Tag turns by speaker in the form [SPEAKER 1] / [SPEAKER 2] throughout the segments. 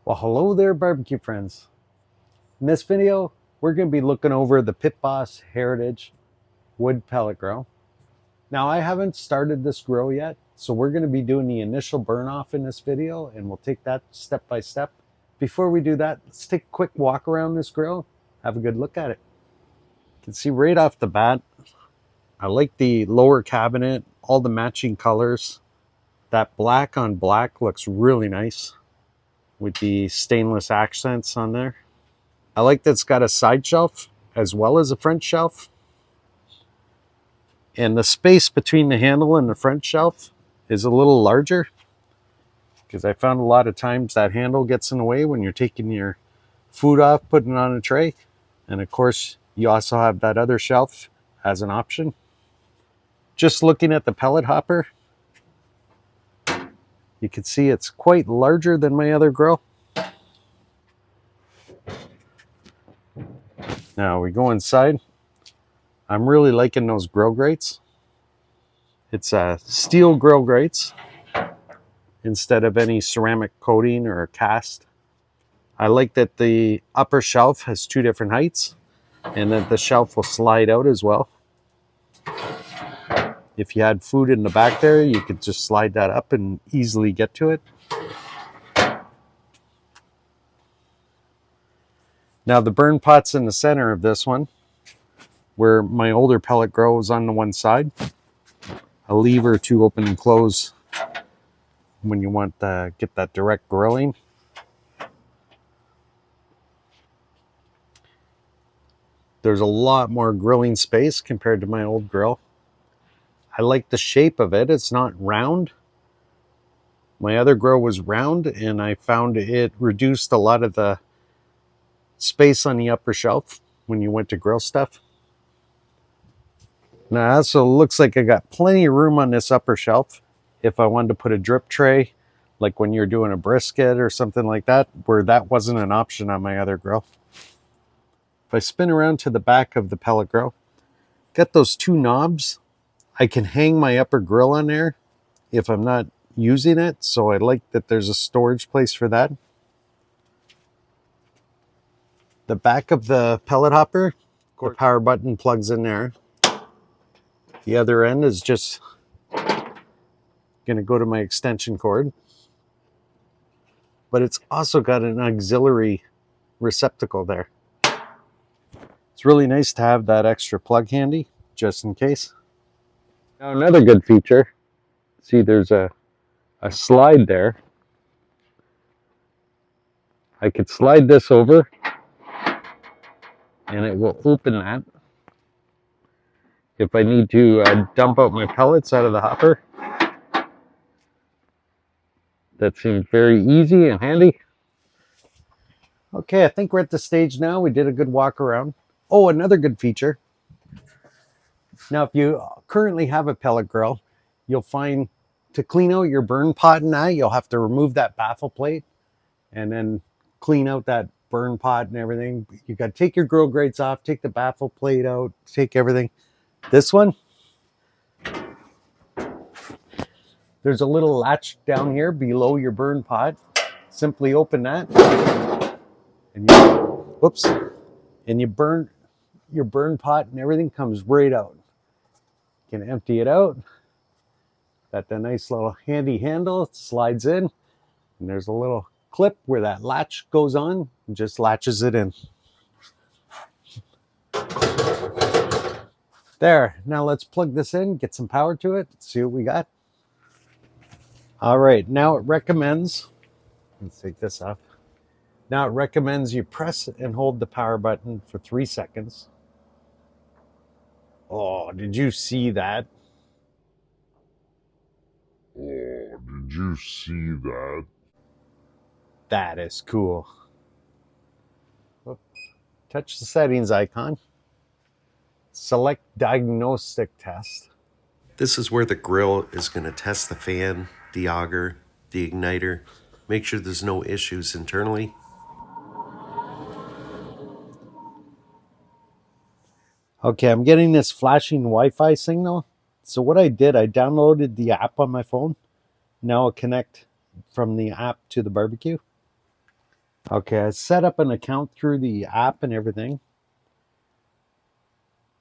[SPEAKER 1] Well, hello there, barbecue friends. In this video, we're going to be looking over the Pit Boss Heritage wood pellet grill. Now, I haven't started this grill yet, so we're going to be doing the initial burn off in this video, and we'll take that step by step. Before we do that, let's take a quick walk around this grill, have a good look at it. You can see right off the bat, I like the lower cabinet, all the matching colors. That black on black looks really nice with the stainless accents on there. I like that it's got a side shelf as well as a front shelf. And the space between the handle and the front shelf is a little larger because I found a lot of times that handle gets in the way when you're taking your food off, putting it on a tray. And of course, you also have that other shelf as an option. Just looking at the pellet hopper, you can see it's quite larger than my other grill. Now we go inside. I'm really liking those grill grates. It's steel grill grates instead of any ceramic coating or a cast. I like that the upper shelf has two different heights and that the shelf will slide out as well. If you had food in the back there, you could just slide that up and easily get to it. Now the burn pot's in the center of this one, where my older pellet grill was on the one side. A lever to open and close when you want to get that direct grilling. There's a lot more grilling space compared to my old grill. I like the shape of it. It's not round. My other grill was round and I found it reduced a lot of the space on the upper shelf when you went to grill stuff. Now, it also looks like I got plenty of room on this upper shelf if I wanted to put a drip tray, like when you're doing a brisket or something like that, where that wasn't an option on my other grill. If I spin around to the back of the pellet grill, got those two knobs. I can hang my upper grill on there if I'm not using it, so I like that there's a storage place for that. The back of the pellet hopper, the power button plugs in there. The other end is just going to go to my extension cord. But it's also got an auxiliary receptacle there. It's really nice to have that extra plug handy, just in case. Now another good feature, see there's a slide there. I could slide this over and it will open that. If I need to dump out my pellets out of the hopper, that seems very easy and handy. Okay, I think we're at the stage now. We did a good walk around. Oh, another good feature. Now, if you currently have a pellet grill, you'll find to clean out your burn pot and that, you'll have to remove that baffle plate and then clean out that burn pot and everything. You got to take your grill grates off, take the baffle plate out, take everything. This one, there's a little latch down here below your burn pot. Simply open that and you burn your burn pot and everything comes right out. You can empty it out. Got the nice little handy handle, it slides in, and there's a little clip where that latch goes on and just latches it in. There, now let's plug this in, get some power to it, see what we got. All right, now it recommends, let's take this off. Now it recommends you press and hold the power button for 3 seconds. Oh, did you see that?
[SPEAKER 2] Oh, did you see that?
[SPEAKER 1] That is cool. Touch the settings icon. Select diagnostic test.
[SPEAKER 3] This is where the grill is going to test the fan, the auger, the igniter, make sure there's no issues internally.
[SPEAKER 1] Okay, I'm getting this flashing Wi-Fi signal. So what I did, I downloaded the app on my phone. Now I'll connect from the app to the barbecue. Okay, I set up an account through the app and everything.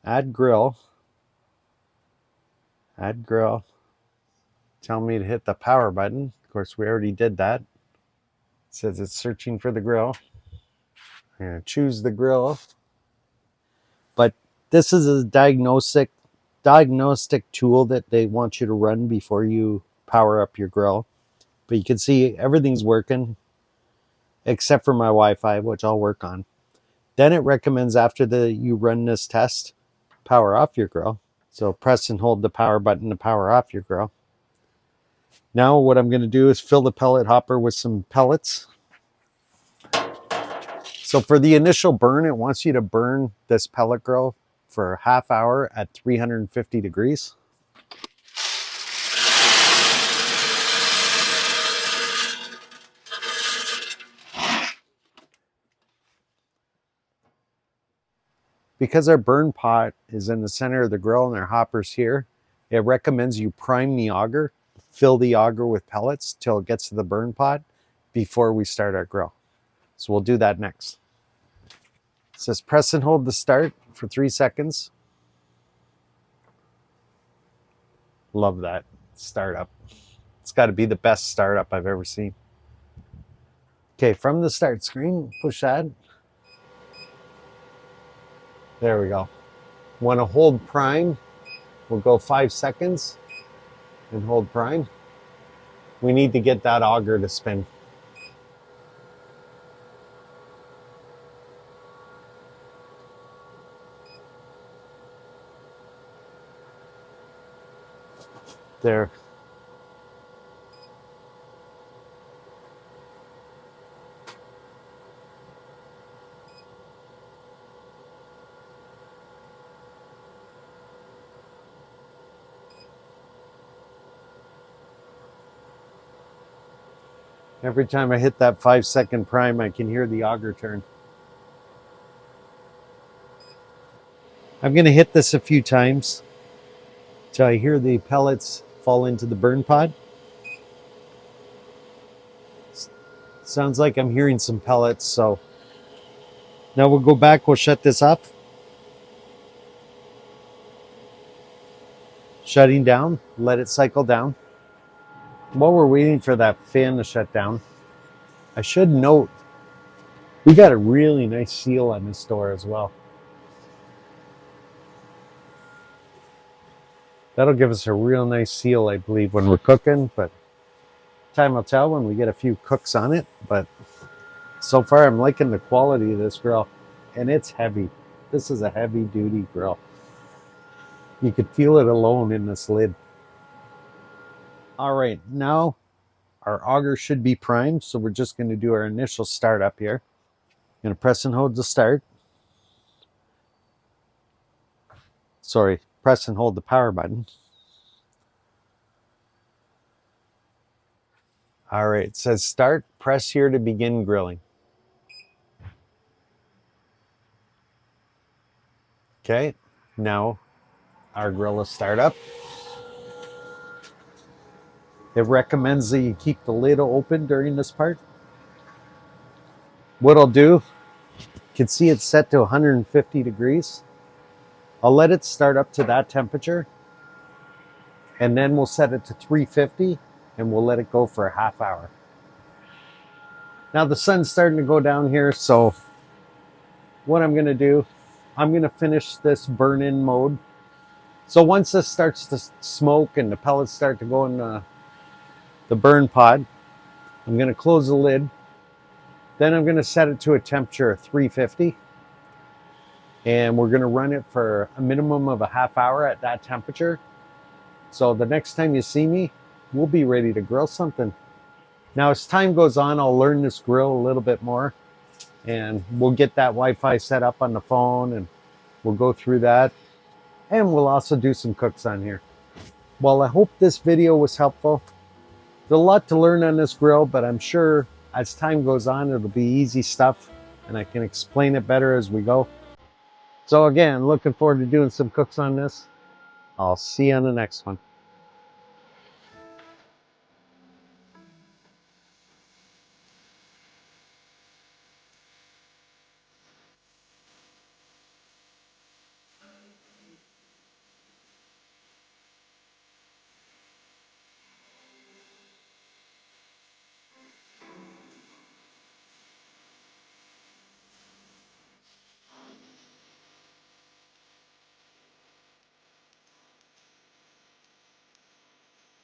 [SPEAKER 1] Add grill. Add grill. Tell me to hit the power button. Of course, we already did that. It says it's searching for the grill. I'm going to choose the grill. But this is a diagnostic tool that they want you to run before you power up your grill. But you can see everything's working except for my Wi-Fi, which I'll work on. Then it recommends after you run this test, power off your grill. So press and hold the power button to power off your grill. Now what I'm going to do is fill the pellet hopper with some pellets. So for the initial burn, it wants you to burn this pellet grill for a half hour at 350 degrees. Because our burn pot is in the center of the grill and our hopper's here, it recommends you prime the auger, fill the auger with pellets till it gets to the burn pot before we start our grill. So we'll do that next. It says press and hold the start for 3 seconds. Love that startup. It's got to be the best startup I've ever seen. Okay, from the start screen, push that. There we go. Want to hold prime? We'll go 5 seconds and hold prime. We need to get that auger to spin. There. Every time I hit that 5-second prime, I can hear the auger turn. I'm going to hit this a few times till I hear the pellets fall into the burn pot. Sounds like I'm hearing some pellets, so now we'll go back, we'll shut this off. Shutting down, let it cycle down. While we're waiting for that fan to shut down, I should note we got a really nice seal on this door as well. That'll give us a real nice seal, I believe, when we're cooking, but time will tell when we get a few cooks on it. But so far, I'm liking the quality of this grill, and it's heavy. This is a heavy-duty grill. You could feel it alone in this lid. All right, now our auger should be primed, so we're just going to do our initial startup here. I'm going to press and hold the start. Sorry, press and hold the power button. All right, it says start. Press here to begin grilling. Okay, now our grill is start up. It recommends that you keep the lid open during this part. What I'll do, you can see it's set to 150 degrees. I'll let it start up to that temperature, and then we'll set it to 350 and we'll let it go for a half hour. Now the sun's starting to go down here, so what I'm going to do, I'm going to finish this burn-in mode. So once this starts to smoke and the pellets start to go in the burn pot, I'm going to close the lid. Then I'm going to set it to a temperature of 350. And we're going to run it for a minimum of a half hour at that temperature. So the next time you see me, we'll be ready to grill something. Now as time goes on, I'll learn this grill a little bit more. And we'll get that Wi-Fi set up on the phone and we'll go through that. And we'll also do some cooks on here. Well, I hope this video was helpful. There's a lot to learn on this grill, but I'm sure as time goes on, it'll be easy stuff and I can explain it better as we go. So again, looking forward to doing some cooks on this. I'll see you on the next one.